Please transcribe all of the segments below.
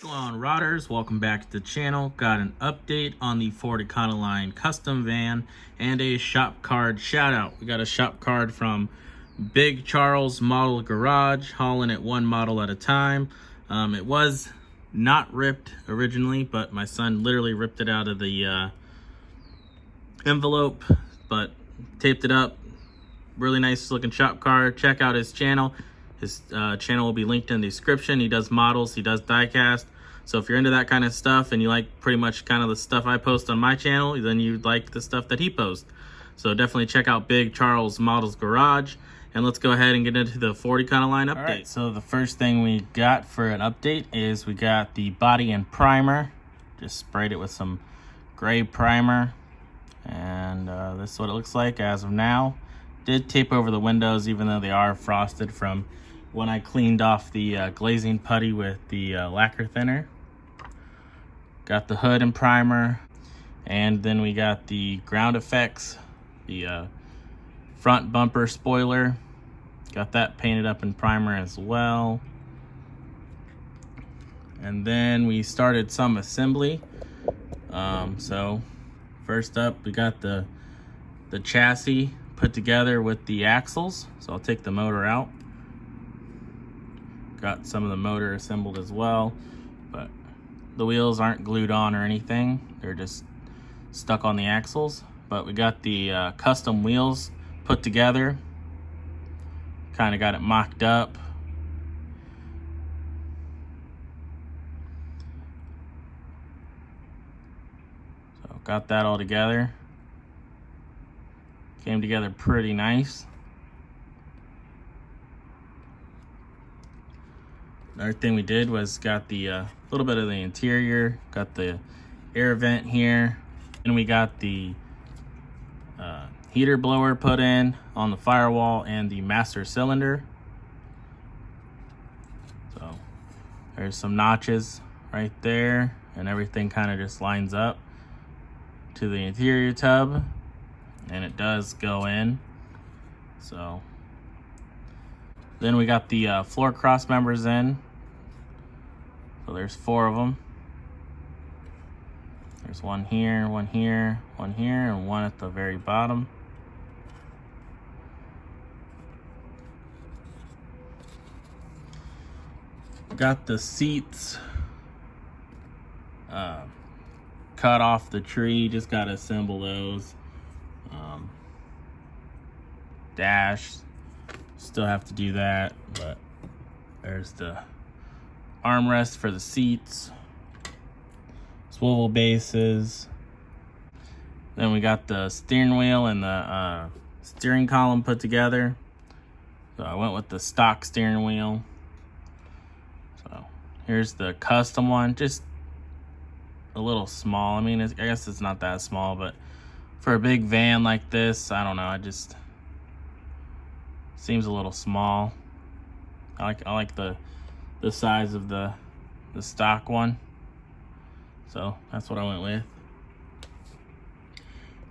going on, Rodders? Welcome back to the channel. Got an update on the Ford Econoline custom van and a shop card shout out. We got a shop card from Big Charles Model Garage, hauling it one model at a time. It was not ripped originally, but my son literally ripped it out of the envelope, but taped it up. Really nice looking shop card. Check out his channel. His channel will be linked in the description. He does models, he does diecast. So if you're into that kind of stuff and you like pretty much kind of the stuff I post on my channel, then you like the stuff that he posts. So definitely check out Big Charles Models Garage. And let's go ahead and get into the Ford Econoline update. All right, so the first thing we got for an update is we got the body and primer. Just sprayed it with some gray primer. And this is what it looks like as of now. Did tape over the windows even though they are frosted from when I cleaned off the glazing putty with the lacquer thinner. Got the hood and primer, and then we got the ground effects, the front bumper spoiler. Got that painted up in primer as well. And then we started some assembly. So first up, we got the chassis put together with the axles. So I'll take the motor out. Got some of the motor assembled as well, but the wheels aren't glued on or anything. They're just stuck on the axles. But we got the custom wheels put together. Kind of got it mocked up. So got that all together. Came together pretty nice. Another thing we did was got the little bit of the interior, got the air vent here, and we got the heater blower put in on the firewall and the master cylinder. So there's some notches right there, and everything kind of just lines up to the interior tub, and it does go in. So then we got the floor cross members in. So there's 4 of them. There's one here, one here, one here, and one at the very bottom. Got the seats cut off the tree, just gotta assemble those. Dash, still have to do that, but there's the armrest for the seats, swivel bases. Then we got the steering wheel and the steering column put together. So I went with the stock steering wheel. So here's the custom one, just a little small. I mean, I guess it's not that small, but for a big van like this, I don't know, it just seems a little small. I like the size of the stock one, so that's what I went with.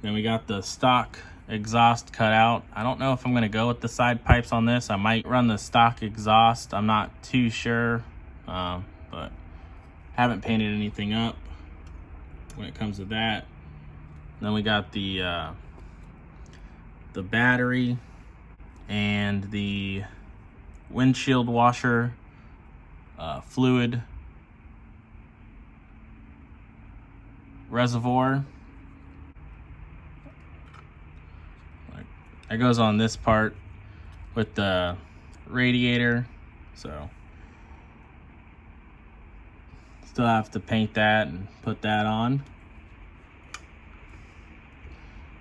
Then we got the stock exhaust cut out. I don't know if I'm gonna go with the side pipes on this. I might run the stock exhaust, I'm not too sure, but haven't painted anything up when it comes to that. Then we got the battery and the windshield washer fluid reservoir. That goes on this part with the radiator, so still have to paint that and put that on.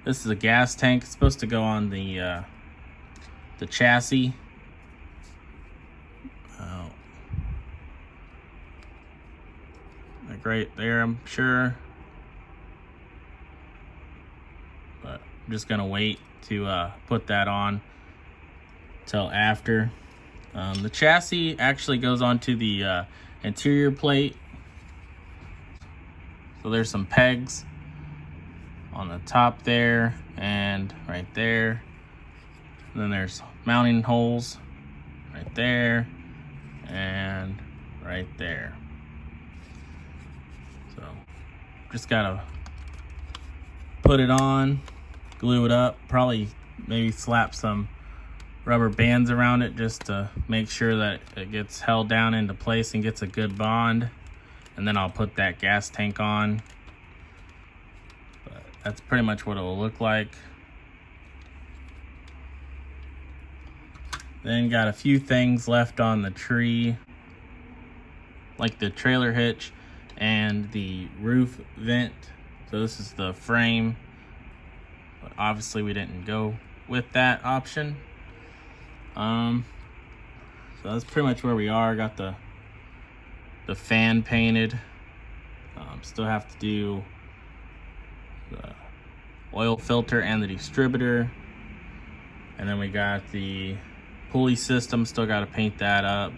This is a gas tank. It's supposed to go on the chassis. Like right there, I'm sure. But I'm just gonna wait to put that on till after. The chassis actually goes onto the interior plate. So there's some pegs on the top there and right there. And then there's mounting holes right there and right there. just gotta put it on, glue it up, probably maybe slap some rubber bands around it just to make sure that it gets held down into place and gets a good bond. And then I'll put that gas tank on. But that's pretty much what it will look like. Then got a few things left on the tree, like the trailer hitch and the roof vent. So this is the frame, but obviously we didn't go with that option. So that's pretty much where we are. Got the fan painted. Still have to do the oil filter and the distributor. And then we got the pulley system, still got to paint that up.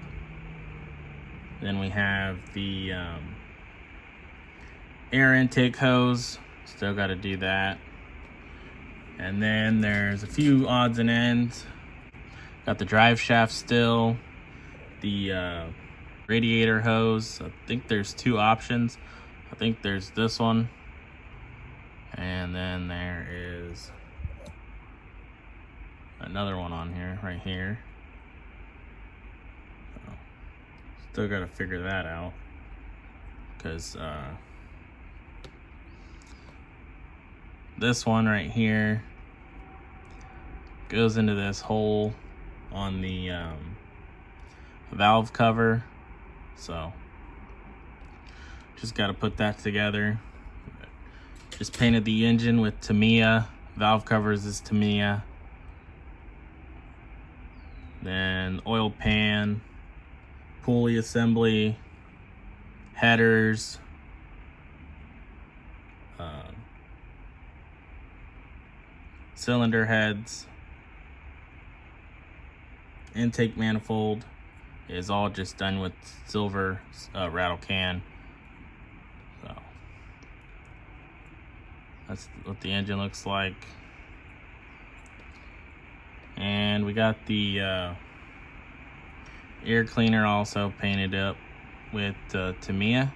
Then we have the air intake hose, still got to do that. And then there's a few odds and ends. Got the drive shaft still, the radiator hose. I think there's two options. I think there's this one, and then there is another one on here, right here. Still got to figure that out, because this one right here goes into this hole on the valve cover. So just got to put that together. Just painted the engine with Tamiya. Valve covers is Tamiya. Then oil pan, pulley assembly, headers, cylinder heads, intake manifold is all just done with silver rattle can. So that's what the engine looks like. And we got the air cleaner also painted up with Tamiya.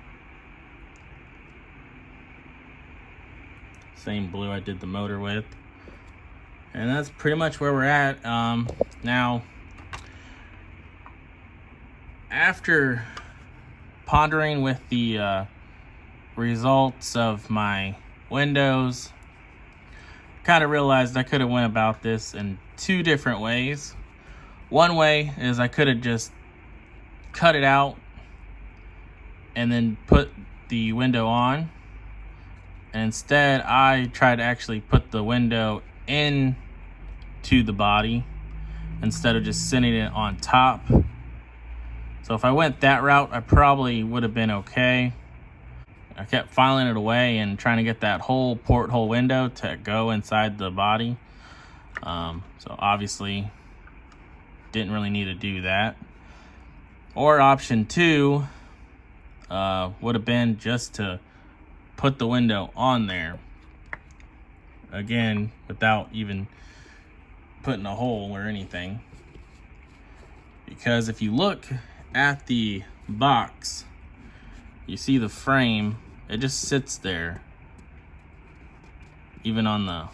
Same blue I did the motor with. And that's pretty much where we're at. Now, after pondering with the results of my windows, kind of realized I could have went about this in two different ways. One way is I could have just cut it out and then put the window on. And instead, I tried to actually put the window in to the body instead of just sitting it on top. So if I went that route, I probably would have been okay. I kept filing it away and trying to get that whole porthole window to go inside the body. So obviously didn't really need to do that. Or option two would have been just to put the window on there. Again, without even putting a hole or anything. Because if you look at the box, you see the frame, it just sits there, even on the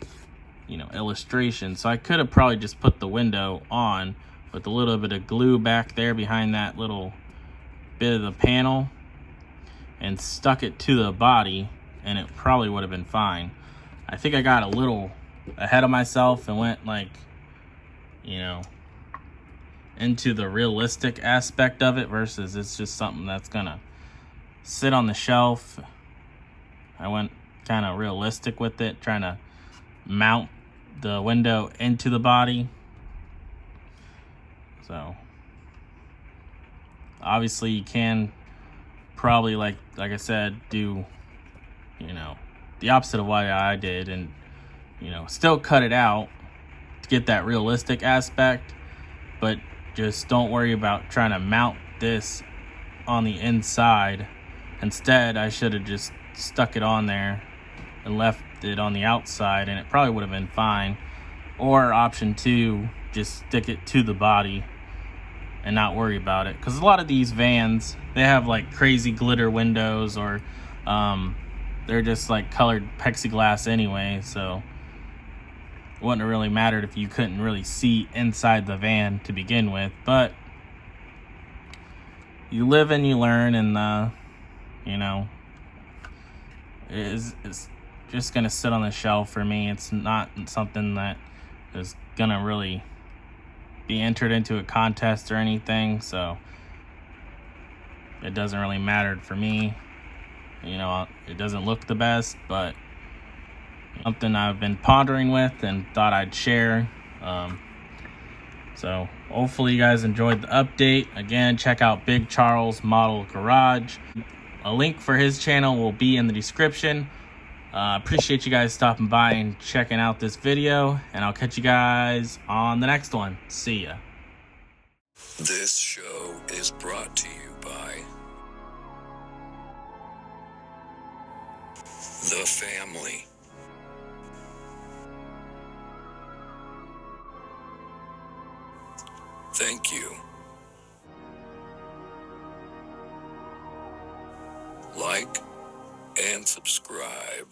illustration. So I could have probably just put the window on with a little bit of glue back there behind that little bit of the panel and stuck it to the body, and it probably would have been fine. I think I got a little ahead of myself and went into the realistic aspect of it versus it's just something that's gonna sit on the shelf. I went kind of realistic with it, trying to mount the window into the body. So obviously you can probably, like I said, do the opposite of what I did and still cut it out to get that realistic aspect, but just don't worry about trying to mount this on the inside. Instead, I should have just stuck it on there and left it on the outside, and it probably would have been fine. Or option two, just stick it to the body and not worry about it. Because a lot of these vans, they have like crazy glitter windows, or they're just like colored plexiglass anyway, so it wouldn't have really mattered if you couldn't really see inside the van to begin with. But you live and you learn, and you know, it's just gonna sit on the shelf for me. It's not something that is gonna really be entered into a contest or anything, so it doesn't really matter for me. You know, it doesn't look the best, but something I've been pondering with and thought I'd share. So hopefully you guys enjoyed the update. Again, check out Big Charles Model Garage. A link for his channel will be in the description. Appreciate you guys stopping by and checking out this video, and I'll catch you guys on the next one. See ya. This show is brought to you by The Family. Thank you. Like and subscribe.